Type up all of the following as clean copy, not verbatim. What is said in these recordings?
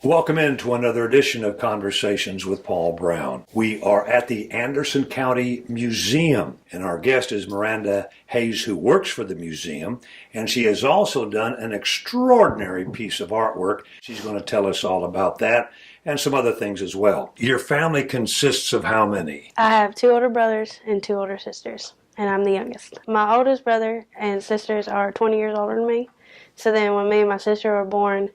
Welcome into another edition of Conversations with Paul Brown. We are at the Anderson County Museum, and our guest is Miranda Hayes, who works for the museum, and she has also done an extraordinary piece of artwork. She's going to tell us all about that and some other things as well. Your family consists of how many? I have 2 older brothers and 2 older sisters, and I'm the youngest. My oldest brother and sisters are 20 years older than me, so then when me and my sister were born,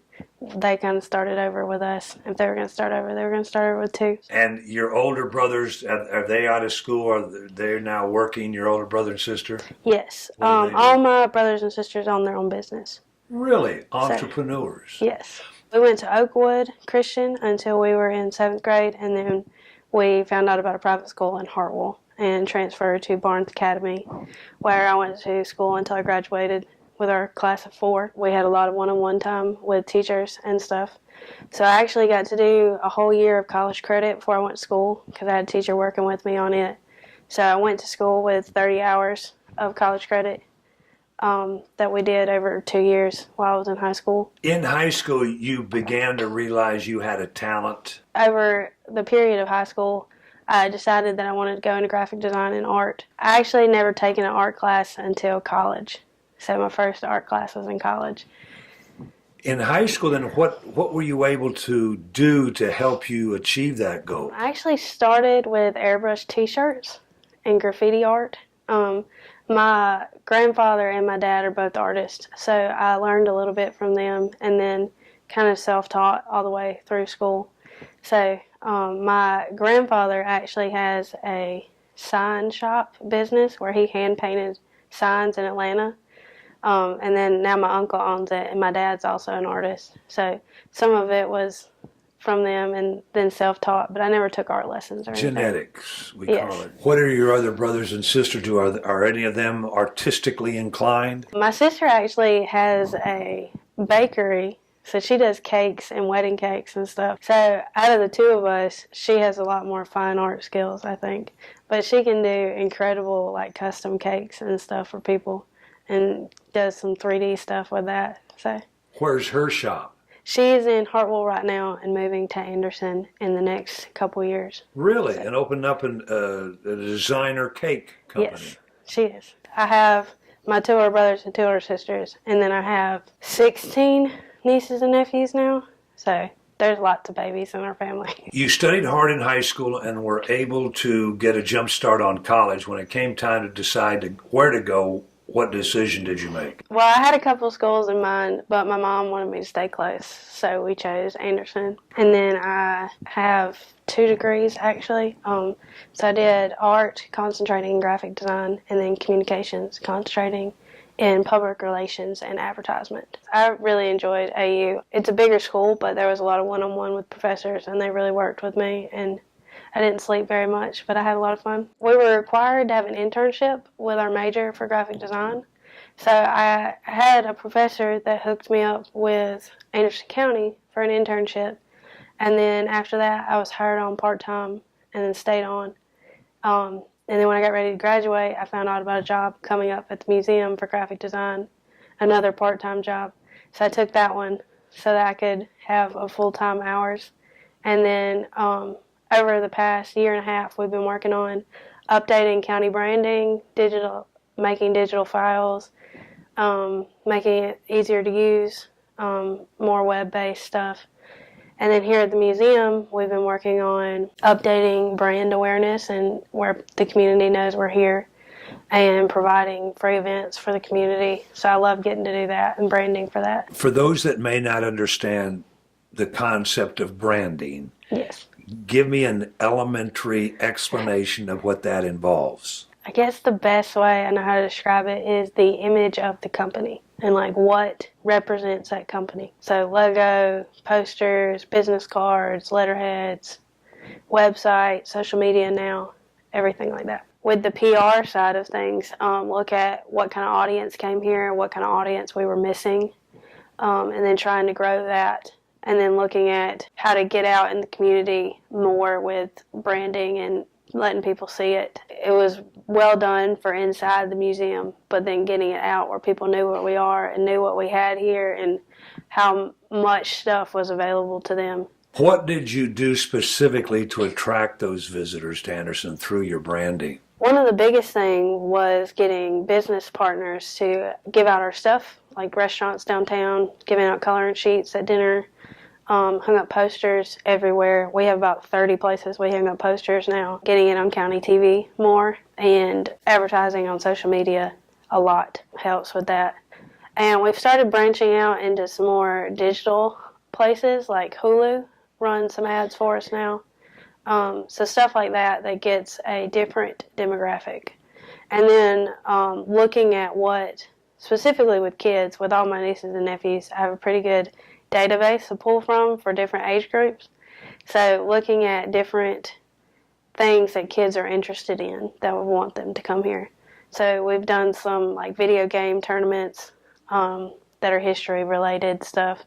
they kind of started over with us. If they were going to start over, they were going to start over with 2. And your older brothers, are they out of school? Are they now working, your older brother and sister? Yes. All my brothers and sisters own their own business. Really? Entrepreneurs? So, yes. We went to Oakwood Christian until we were in 7th grade, and then we found out about a private school in Hartwell and transferred to Barnes Academy, where I went to school until I graduated. With our class of 4, we had a lot of one-on-one time with teachers and stuff. So I actually got to do a whole year of college credit before I went to school because I had a teacher working with me on it. So I went to school with 30 hours of college credit that we did over 2 years while I was in high school. In high school, you began to realize you had a talent? Over the period of high school, I decided that I wanted to go into graphic design and art. I actually never taken an art class until college. So my first art class was in college. In high school, then, what were you able to do to help you achieve that goal? I actually started with airbrush t-shirts and graffiti art. My grandfather and my dad are both artists, so I learned a little bit from them and then kind of self-taught all the way through school. So my grandfather actually has a sign shop business where he hand-painted signs in Atlanta. And then now my uncle owns it, and my dad's also an artist. So some of it was from them and then self-taught, but I never took art lessons or anything. Genetics, we call it. What are your other brothers and sisters do? Are any of them artistically inclined? My sister actually has a bakery, so she does cakes and wedding cakes and stuff. So out of the 2 of us, she has a lot more fine art skills, I think. But she can do incredible, like, custom cakes and stuff for people. And does some 3D stuff with that. So, where's her shop? She's in Hartwell right now and moving to Anderson in the next couple years. Really? So, and opened up a designer cake company? Yes, she is. I have my 2 older brothers and 2 older sisters, and then I have 16 nieces and nephews now. So there's lots of babies in our family. You studied hard in high school and were able to get a jump start on college. When it came time to decide where to go, what decision did you make? Well, I had a couple of schools in mind, but my mom wanted me to stay close, so we chose Anderson. And then I have 2 degrees, actually. So I did art, concentrating in graphic design, and then communications, concentrating in public relations and advertisement. I really enjoyed AU. It's a bigger school, but there was a lot of one-on-one with professors, and they really worked with me, and I didn't sleep very much, but I had a lot of fun. We were required to have an internship with our major for graphic design. So I had a professor that hooked me up with Anderson County for an internship. And then after that, I was hired on part-time and then stayed on. And then when I got ready to graduate, I found out about a job coming up at the museum for graphic design, another part-time job. So I took that one so that I could have a full-time hours. And then over the past year and a half, we've been working on updating county branding, making digital files, making it easier to use, more web-based stuff. And then here at the museum, we've been working on updating brand awareness and where the community knows we're here and providing free events for the community. So I love getting to do that and branding for that. For those that may not understand the concept of branding, yes, give me an elementary explanation of what that involves. I guess the best way I know how to describe it is the image of the company and like what represents that company. So logo, posters, business cards, letterheads, website, social media now, everything like that. With the PR side of things, look at what kind of audience came here, what kind of audience we were missing, and then trying to grow that. And then looking at how to get out in the community more with branding and letting people see it. It was well done for inside the museum, but then getting it out where people knew where we are and knew what we had here and how much stuff was available to them. What did you do specifically to attract those visitors to Anderson through your branding? One of the biggest things was getting business partners to give out our stuff, like restaurants downtown, giving out coloring sheets at dinner, hung up posters everywhere. We have about 30 places we hang up posters now, getting it on county TV more, and advertising on social media a lot helps with that. And we've started branching out into some more digital places, like Hulu runs some ads for us now. So stuff like that gets a different demographic. And then looking at what, specifically with kids, with all my nieces and nephews, I have a pretty good database to pull from for different age groups. So looking at different things that kids are interested in that would want them to come here. So we've done some like video game tournaments that are history related stuff.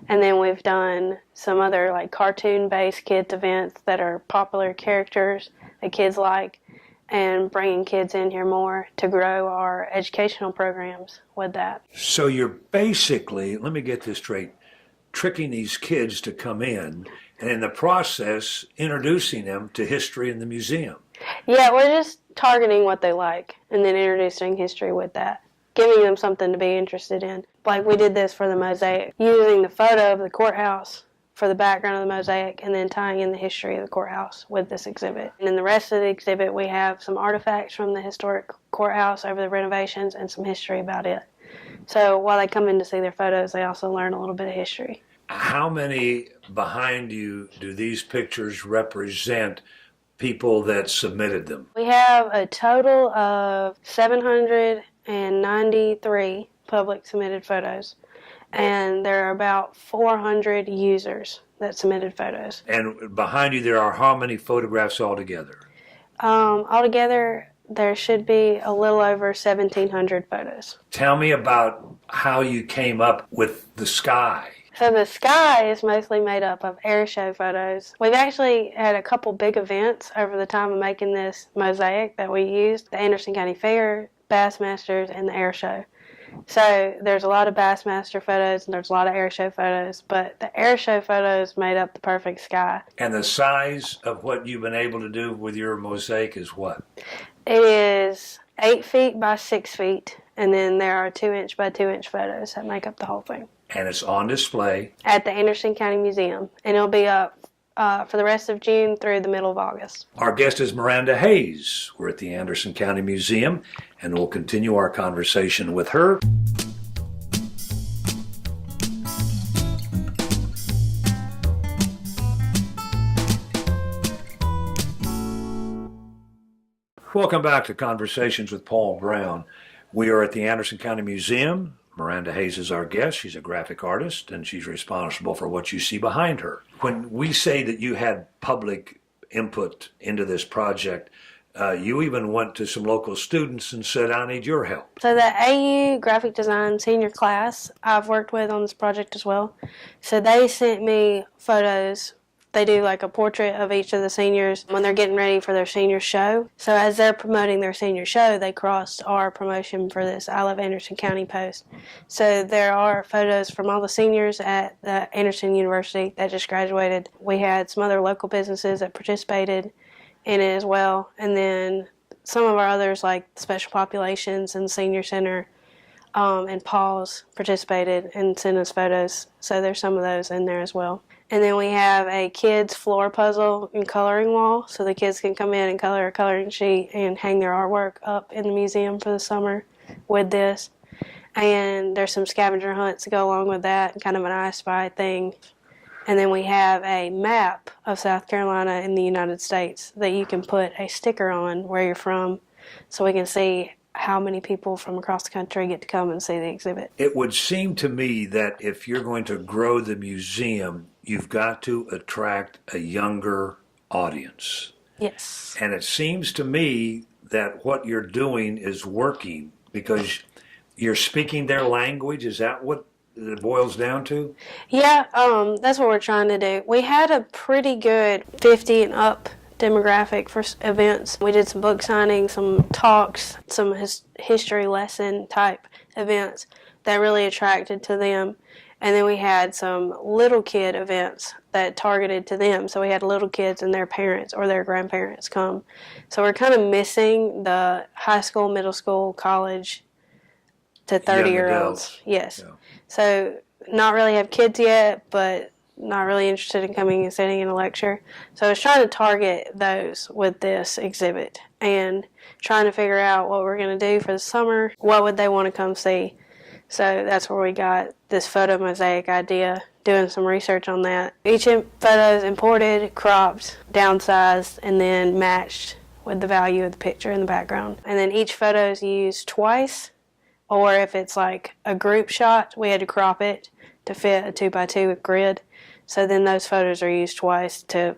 And then we've done some other like cartoon-based kids events that are popular characters that kids like, and bringing kids in here more to grow our educational programs with that. So you're basically, let me get this straight, tricking these kids to come in, and in the process introducing them to history in the museum. Yeah, we're just targeting what they like and then introducing history with that, giving them something to be interested in. Like we did this for the mosaic, using the photo of the courthouse for the background of the mosaic and then tying in the history of the courthouse with this exhibit. And in the rest of the exhibit, we have some artifacts from the historic courthouse over the renovations and some history about it. So while they come in to see their photos, they also learn a little bit of history. How many behind you do these pictures represent people that submitted them? We have a total of 793 public submitted photos, and there are about 400 users that submitted photos. And behind you there are how many photographs altogether? Altogether, there should be a little over 1,700 photos. Tell me about how you came up with the sky. So the sky is mostly made up of air show photos. We've actually had a couple big events over the time of making this mosaic that we used. The Anderson County Fair, Bassmasters, and the air show. So there's a lot of Bassmaster photos and there's a lot of air show photos, but the air show photos made up the perfect sky. And the size of what you've been able to do with your mosaic is what? It is 8 feet by 6 feet, and then there are 2-inch by 2-inch photos that make up the whole thing. And it's on display at the Anderson County Museum, and it'll be up for the rest of June through the middle of August. Our guest is Miranda Hayes. We're at the Anderson County Museum, and we'll continue our conversation with her. Welcome back to Conversations with Paul Brown. We are at the Anderson County Museum. Miranda Hayes is our guest. She's a graphic artist, and she's responsible for what you see behind her. When we say that you had public input into this project, you even went to some local students and said, I need your help. So the AU graphic design senior class I've worked with on this project as well. So they sent me photos. They do like a portrait of each of the seniors when they're getting ready for their senior show. So as they're promoting their senior show, they crossed our promotion for this I Love Anderson County post. So there are photos from all the seniors at the Anderson University that just graduated. We had some other local businesses that participated in it as well. And then some of our others like Special Populations and Senior Center and Paul's participated and sent us photos. So there's some of those in there as well. And then we have a kids floor puzzle and coloring wall, so the kids can come in and color a coloring sheet and hang their artwork up in the museum for the summer with this. And there's some scavenger hunts to go along with that, kind of an I Spy thing. And then we have a map of South Carolina in the United States that you can put a sticker on where you're from, so we can see how many people from across the country get to come and see the exhibit. It would seem to me that if you're going to grow the museum, you've got to attract a younger audience. Yes. And it seems to me that what you're doing is working because you're speaking their language. Is that what it boils down to? Yeah, that's what we're trying to do. We had a pretty good 50 and up demographic for events. We did some book signings, some talks, some history lesson type events that really attracted to them. And then we had some little kid events that targeted to them. So we had little kids and their parents or their grandparents come. So we're kind of missing the high school, middle school, college to 30-year-olds. Yes. Yeah. So not really have kids yet, but not really interested in coming and sitting in a lecture. So I was trying to target those with this exhibit and trying to figure out what we're going to do for the summer. What would they want to come see? So that's where we got this photo mosaic idea, doing some research on that. Each photo is imported, cropped, downsized, and then matched with the value of the picture in the background. And then each photo is used twice, or if it's like a group shot, we had to crop it to fit a 2x2 grid. So then those photos are used twice to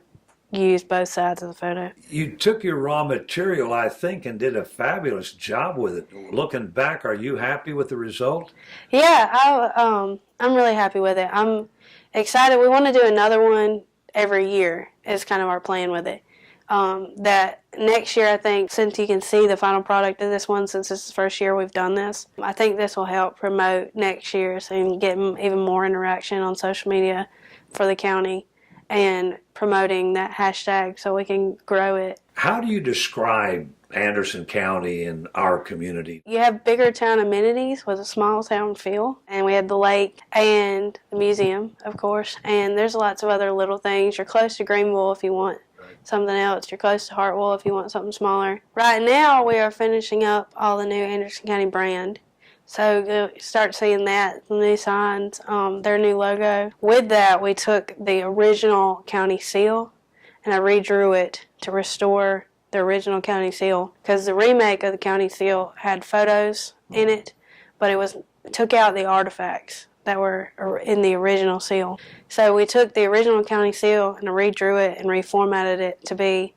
use both sides of the photo. You took your raw material, I think, and did a fabulous job with it. Looking back, are you happy with the result? Yeah, I'm really happy with it. I'm excited. We want to do another one every year is kind of our plan with it. That next year, I think, since you can see the final product of this one, since this is the first year we've done this, I think this will help promote next year's and get even more interaction on social media for the county and promoting that hashtag so we can grow it. How do you describe Anderson County and our community? You have bigger town amenities with a small town feel, and we have the lake and the museum, of course, and there's lots of other little things. You're close to Greenville if you want something else. You're close to Hartwell if you want something smaller. Right now, we are finishing up all the new Anderson County brand. So you'll start seeing that, the new signs, their new logo. With that, we took the original county seal and I redrew it to restore the original county seal, because the remake of the county seal had photos in it, but it took out the artifacts that were in the original seal. So we took the original county seal and redrew it and reformatted it to be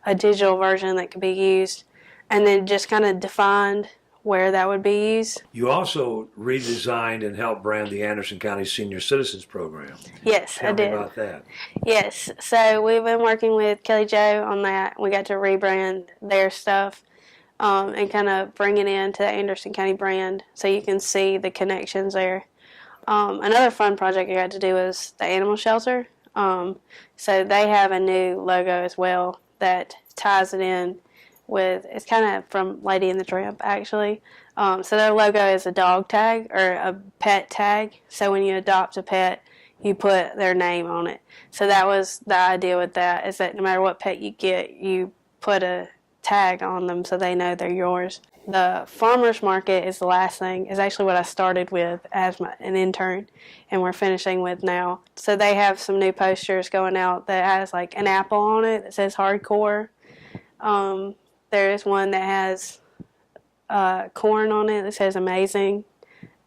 a digital version that could be used, and then just kind of defined where that would be used. You also redesigned and helped brand the Anderson County Senior Citizens Program. Yes, I did. Tell me about that. Yes, so we've been working with Kelly Jo on that. We got to rebrand their stuff and kind of bring it into the Anderson County brand so you can see the connections there. Another fun project I got to do was the animal shelter. So they have a new logo as well that ties it in with, it's kind of from Lady and the Tramp, actually. So their logo is a dog tag or a pet tag. So when you adopt a pet, you put their name on it. So that was the idea with that, is that no matter what pet you get, you put a tag on them so they know they're yours. The farmers market is the last thing, is actually what I started with as an intern, and we're finishing with now. So they have some new posters going out that has like an apple on it that says hardcore. There is one that has corn on it that says amazing,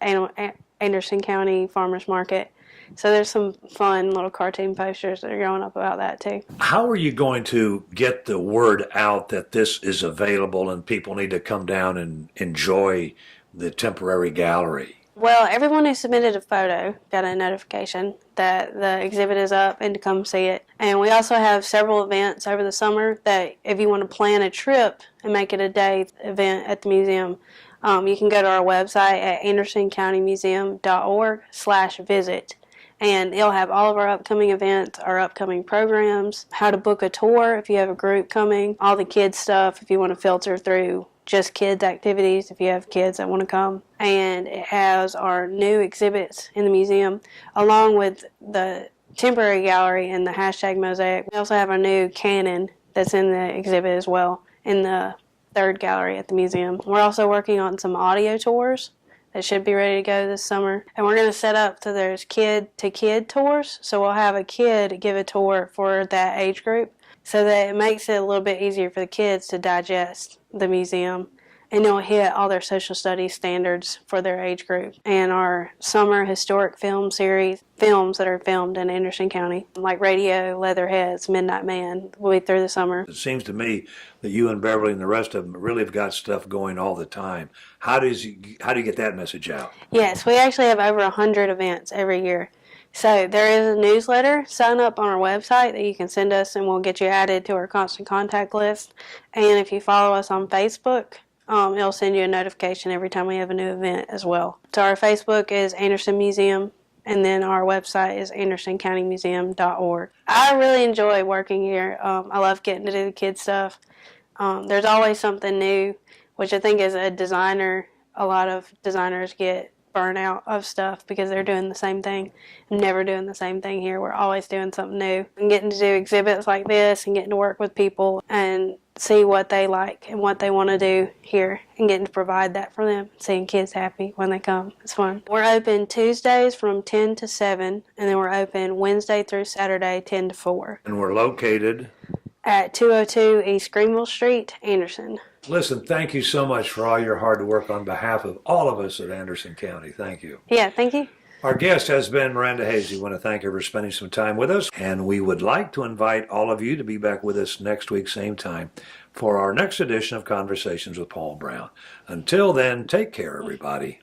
Anderson County Farmers Market. So there's some fun little cartoon posters that are going up about that too. How are you going to get the word out that this is available and people need to come down and enjoy the temporary gallery? Well, everyone who submitted a photo got a notification that the exhibit is up and to come see it. And we also have several events over the summer that if you want to plan a trip and make it a day event at the museum, you can go to our website at andersoncountymuseum.org/visit. And it'll have all of our upcoming events, our upcoming programs, how to book a tour if you have a group coming, all the kids stuff if you want to filter through just kids activities if you have kids that want to come. And it has our new exhibits in the museum along with the temporary gallery and the hashtag mosaic. We also have our new cannon that's in the exhibit as well in the third gallery at the museum. We're also working on some audio tours that should be ready to go this summer. And we're going to set up so there's kid-to-kid tours. So we'll have a kid give a tour for that age group so that it makes it a little bit easier for the kids to digest the museum. And it'll hit all their social studies standards for their age group. And our summer historic film series, films that are filmed in Anderson County, like Radio, Leatherheads, Midnight Man, will be through the summer. It seems to me that you and Beverly and the rest of them really have got stuff going all the time. How do you get that message out? Yes, we actually have over 100 events every year. So there is a newsletter. Sign up on our website that you can send us and we'll get you added to our constant contact list. And if you follow us on Facebook, it'll send you a notification every time we have a new event as well. So our Facebook is Anderson Museum And then our website is andersoncountymuseum.org. I really enjoy working here. I love getting to do the kids stuff. There's always something new, which I think as a designer, a lot of designers get burnout of stuff because they're doing the same thing. I'm never doing the same thing here. We're always doing something new. And getting to do exhibits like this and getting to work with people and see what they like and what they want to do here and getting to provide that for them. Seeing kids happy when they come. It's fun. We're open Tuesdays from 10 to 7, and then we're open Wednesday through Saturday 10 to 4. And we're located at 202 East Greenville Street, Anderson. Listen, thank you so much for all your hard work on behalf of all of us at Anderson County. Thank you. Yeah, thank you. Our guest has been Miranda Hayes. We want to thank her for spending some time with us, and we would like to invite all of you to be back with us next week, same time, for our next edition of Conversations with Paul Brown. Until then, take care, everybody.